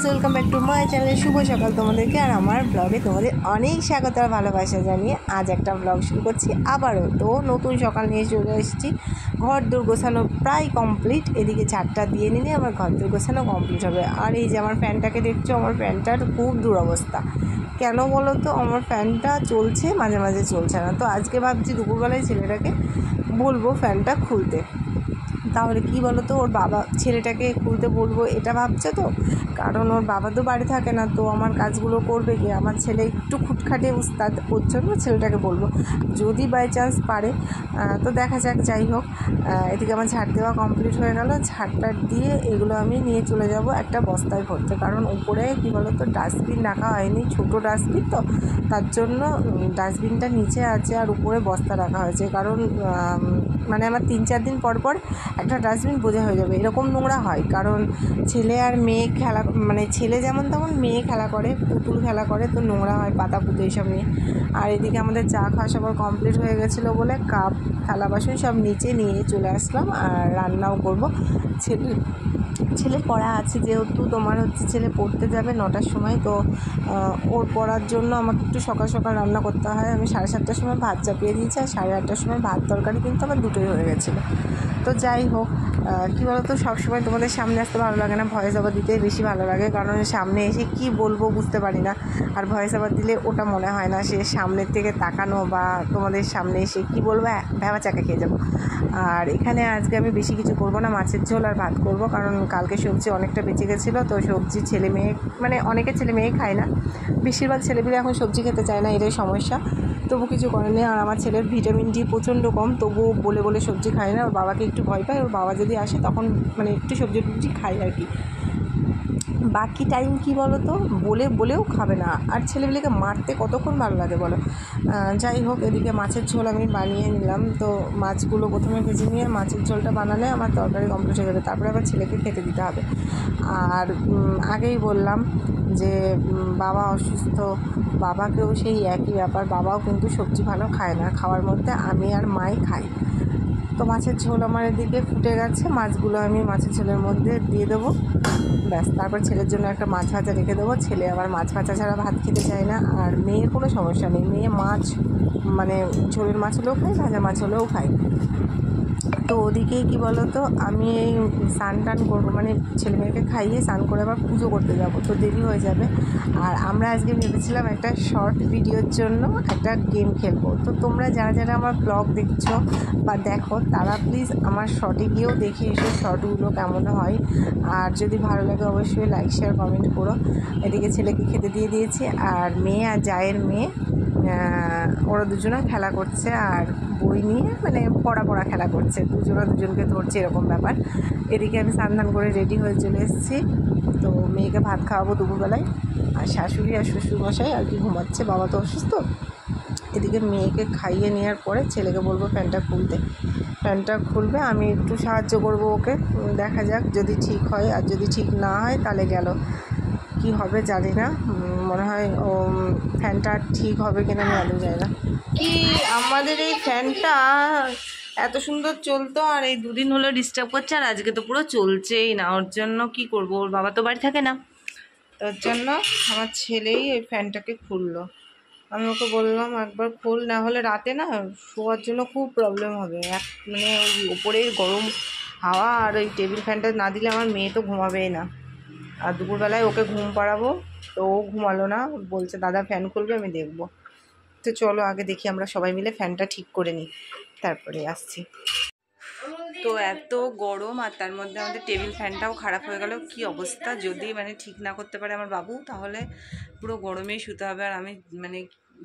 Guys, welcome back to my channel. শুভ সকাল তোমাদেরকে, আর আমার ব্লগে তোমাদের অনেক স্বাগত আর ভালোবাসা জানিয়ে আজ একটা ব্লগ শুরু করছি আবারও। তো নতুন সকাল নিয়ে চলে এসেছি। ঘর দোর গোছানো প্রায় কমপ্লিট, এদিকে ঝাড়টা দিয়ে নিলে আমার ঘর দোর গোছানো কমপ্লিট হবে। আর এই যে আমার ফ্যানটাকে দেখছো, আমার ফ্যানটার খুব দুরবস্থা। কেন বলো তো, আমার ফ্যানটা চলছে মাঝে মাঝে চলছে না। তো আজকে ভাবছি দুপুরবেলায় ছেলেটাকে বলবো ফ্যানটা খুলতে। তাহলে কি বলো তো, ওর বাবা ছেলেটাকে খুলতে বলবো এটা ভাবছে তো, কারণ ওর বাবা তো বাড়ি থাকে না, তো আমার কাজগুলো করবে কি? আমার ছেলে একটু খুটখাটে উস্তাদ, ওর জন্য ছেলেটাকে বলবো যদি বাই চান্স পারে। তো দেখা যাক। যাই হোক, এদিকে আমার ঝাড় দেওয়া কমপ্লিট হয়ে গেল। ঝাড়টা দিয়ে এগুলো আমি নিয়ে চলে যাব একটা বস্তায় ভরতে, কারণ উপরে কি বলো তো ডাস্টবিন রাখা হয়নি, ছোটো ডাস্টবিন তো, তার জন্য ডাস্টবিনটা নিচে আছে আর উপরে বস্তা রাখা হয়েছে। কারণ মানে আমার 3-4 দিন পর পর একটা ডাস্টবিন বোঝা হয়ে যাবে, এরকম নোংরা হয়। কারণ ছেলে আর মেয়ে খেলা, মানে ছেলে যেমন তেমন মেয়ে খেলা করে, পুতুল খেলা করে, তো নোংরা হয় পাতা পুতো এইসব নিয়ে। আর এদিকে আমাদের চা খাওয়া সবার কমপ্লিট হয়ে গেছিলো বলে কাপ থালা বাসন সব নিচে নিয়ে চলে আসলাম, আর রান্নাও করবো। ছেলে পড়া আছে, যেহেতু তোমার হচ্ছে ছেলে পড়তে যাবে 9টার সময়, তো ওর পড়ার জন্য আমাকে একটু সকাল সকাল রান্না করতে হয়। আমি 7:30টার সময় ভাত চাপিয়ে দিয়েছি, আর 8:30টার সময় ভাত তরকারি কিন্তু আমার দুটোই হয়ে গেছিলো। তো যাই হোক, কী বলো তো, সবসময় তোমাদের সামনে আসতে ভালো লাগে না, ভয়েস ওভার দিতেই বেশি ভালো লাগে। কারণ সামনে এসে কি বলবো বুঝতে পারি না, আর ভয়েস ওভার দিলে ওটা মনে হয় না সে সামনের থেকে তাকানো, বা তোমাদের সামনে এসে কি বলবো ভ্যাবা চাকা খেয়ে যাবো। আর এখানে আজকে আমি বেশি কিছু করবো না, মাছের ঝোল আর ভাত করবো, কারণ কালকে সবজি অনেকটা বেঁচে গেছিলো। তো সবজি ছেলে মেয়ে, মানে অনেকে ছেলে মেয়ে খায় না, বেশিরভাগ ছেলেমেয়ে এখন সবজি খেতে চায় না, এটাই সমস্যা। তবু কিছু করে নেই। আর আমার ছেলের ভিটামিন ডি প্রচণ্ড কম, তবুও বলে বলে সবজি খায় না। ওর বাবাকে একটু ভয় পায়, ওর বাবা যদি আসে তখন মানে একটু সবজি টবজি খায় আর কি। বাকি টাইম কি বলো তো, বলেও খাবে না। আর ছেলেমেয়েকে মারতে কতক্ষণ ভালো লাগে বলো। যাই হোক, এদিকে মাছের ঝোল আমি বানিয়ে নিলাম। তো মাছগুলো প্রথমে ভেজে নিয়ে মাছের ঝোলটা বানালে আমার তরকারি কমপ্লিট হয়ে যাবে, তারপরে আবার ছেলেকে খেতে দিতে হবে। আর আগেই বললাম যে বাবা অসুস্থ, বাবাকেও সেই একই ব্যাপার, বাবাও কিন্তু সবজি ভালো খায় না, খাওয়ার মধ্যে আমি আর মাই খাই। তো মাছের ঝোল আমার এদিকে ফুটে গেছে, মাছগুলো আমি মাছের ঝোলের মধ্যে দিয়ে দেবো, ব্যাস। তারপর ছেলের জন্য একটা মাছ ভাজা রেখে দেবো, ছেলে আবার মাছ ভাজা ছাড়া ভাত খেতে চায় না। আর মেয়ের কোনো সমস্যা নেই, মেয়ে মাছ মানে ঝোলের মাছ হলেও খায়, ভাজা মাছ হলেও খায়। তো ওদিকে কি বলো তো, আমি এই স্নান টান করবো, মানে ছেলে মেয়েকে খাইয়ে স্নান করে আবার পুজো করতে যাবো, তো দেরি হয়ে যাবে। আর আমরা আজকে ভেবেছিলাম একটা শর্ট ভিডিওর জন্য একটা গেম খেলবো। তো তোমরা যারা যারা আমার ব্লগ দেখছো বা দেখো, তারা প্লিজ আমার শর্টে গিয়েও দেখে এসো শর্টগুলো কেমন হয়। আর যদি ভালো লাগে অবশ্যই লাইক শেয়ার কমেন্ট করো। এদিকে ছেলেকে খেতে দিয়ে দিয়েছি, আর মেয়ে আর জায়ের মেয়ে ওরা দুজনে খেলা করছে, আর বই নিয়ে মানে পড়া খেলা করছে, দুজনকে ধরছে, এরকম ব্যাপার। এদিকে আমি স্নান করে রেডি হয়ে চলে এসেছি। তো মেয়েকে ভাত খাওয়াবো দুপুরবেলায়, আর শাশুড়ি আর শ্বশুরমশাই আর কি ঘুমাচ্ছে, বাবা তো অসুস্থ। এদিকে মেয়েকে খাইয়ে নেওয়ার পরে ছেলেকে বলবো ফ্যানটা খুলতে। ফ্যানটা খুলবে, আমি একটু সাহায্য করব ওকে, দেখা যাক যদি ঠিক হয়। আর যদি ঠিক না হয় তাহলে গেল, কি হবে জানি না। মনে হয় ও ফ্যানটা ঠিক হবে কিনা আমি আদৌ জানি না। কি আমাদের এই ফ্যানটা এত সুন্দর চলতো, আর এই 2 দিন হলো ডিস্টার্ব করছে, আর আজকে তো পুরো চলছেই না। ওর জন্য কি করব, ওর বাবা তো বাড়ি থাকে না, তার জন্য আমার ছেলেই ওই ফ্যানটাকে খুললো। আমি ওকে বললাম একবার খোল, না হলে রাতে না শোয়ার জন্য খুব প্রবলেম হবে। মানে ওই ওপরের গরম হাওয়া আর ওই টেবিল ফ্যানটা না দিলে আমার মেয়ে তো ঘুমাবেই না। আর দুপুরবেলায় ওকে ঘুম পাড়াবো, তো ও ঘুমালো না, বলছে দাদা ফ্যান খুলবে, আমি দেখবো। তো চলো আগে দেখি আমরা সবাই মিলে ফ্যানটা ঠিক করে নিই, তারপরে আসছি। তো এত গরম, আর তার মধ্যে আমাদের টেবিল ফ্যানটাও খারাপ হয়ে গেল। কি অবস্থা, যদি মানে ঠিক না করতে পারে আমার বাবু, তাহলে পুরো গরমেই শুতে হবে। আর আমি মানে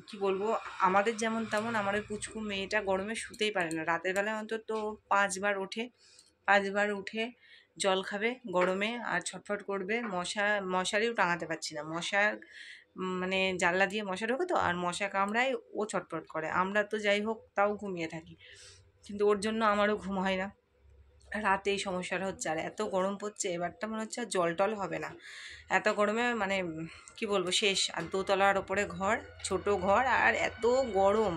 কি বলবো, আমাদের যেমন তেমন আমার ওই পুচকু মেয়েটা গরমে শুতেই পারে না। রাতের বেলায় অন্তত 5বার ওঠে, 5বার উঠে জল খাবে গরমে, আর ছটফট করবে। মশারিও টাঙাতে পারছি না, মশার মানে জানলা দিয়ে মশা ঢোকে তো, আর মশা কামড়ায়, ও ছটফট করে। আমরা তো যাই হোক তাও ঘুমিয়ে থাকি, কিন্তু ওর জন্য আমারও ঘুম হয় না। রাতে এই সমস্যাটা হচ্ছে। আর এত গরম পড়ছে, এবারটা মনে হচ্ছে আর জল টল হবে না, এত গরমে মানে কি বলবো শেষ। আর দোতলার ওপরে ঘর, ছোট ঘর, আর এত গরম,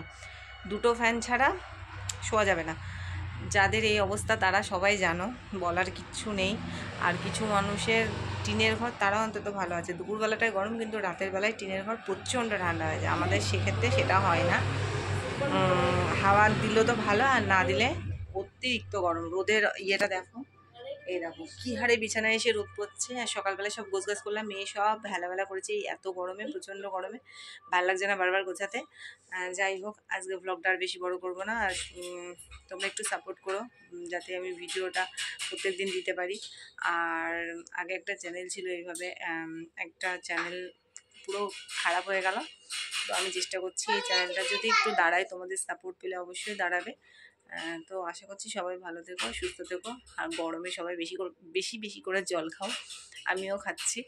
2টো ফ্যান ছাড়া শোয়া যাবে না। যাদের এই অবস্থা তারা সবাই জানো, বলার কিচ্ছু নেই। আর কিছু মানুষের টিনের ঘর তারা অন্তত ভালো আছে, দুপুরবেলাটায় গরম কিন্তু রাতের বেলায় টিনের ঘর প্রচণ্ড ঠান্ডা হয়ে যায়। আমাদের সেক্ষেত্রে সেটা হয় না, হাওয়া দিলেও তো ভালো, আর না দিলে অতিরিক্ত গরম। রোদের ইয়েটা দেখো, এই দেখো কী হারে বিছানায় এসে রোদ পড়ছে। আর সকালবেলা সব গোছগাছ করলাম, মেয়ে সব ভেলাবেলা করেছে এই এত গরমে, প্রচণ্ড গরমে ভালো লাগছে না বারবার গোছাতে। যাই হোক, আজকে ব্লগটা আর বেশি বড় করবো না। আর তোমরা একটু সাপোর্ট করো যাতে আমি ভিডিওটা প্রত্যেক দিন দিতে পারি। আর আগে একটা চ্যানেল ছিল এইভাবে, একটা চ্যানেল পুরো খারাপ হয়ে গেল। তো আমি চেষ্টা করছি এই চ্যানেলটা যদি একটু দাঁড়ায়, তোমাদের সাপোর্ট পেলে অবশ্যই দাঁড়াবে। তো আশা করছি সবাই ভালো থেকো, সুস্থ থেকো। আর গরমে সবাই বেশি বেশি করে জল খাও, আমিও খাচ্ছি।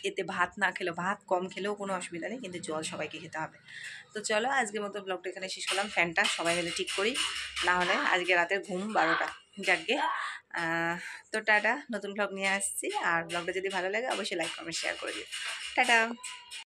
এতে ভাত না খেলেও, ভাত কম খেলেও কোনো অসুবিধা নেই, কিন্তু জল সবাইকে খেতে হবে। তো চলো আজকের মতো ব্লগটা এখানে শেষ করলাম। ফ্যানটা সবাই মিলে ঠিক করি, না হলে আজকে রাতের ঘুম 12টা যাকে। তো টাটা, নতুন ব্লগ নিয়ে আসছি। আর ব্লগটা যদি ভালো লাগে অবশ্যই লাইক কমেন্ট শেয়ার করে দিও। টাটা।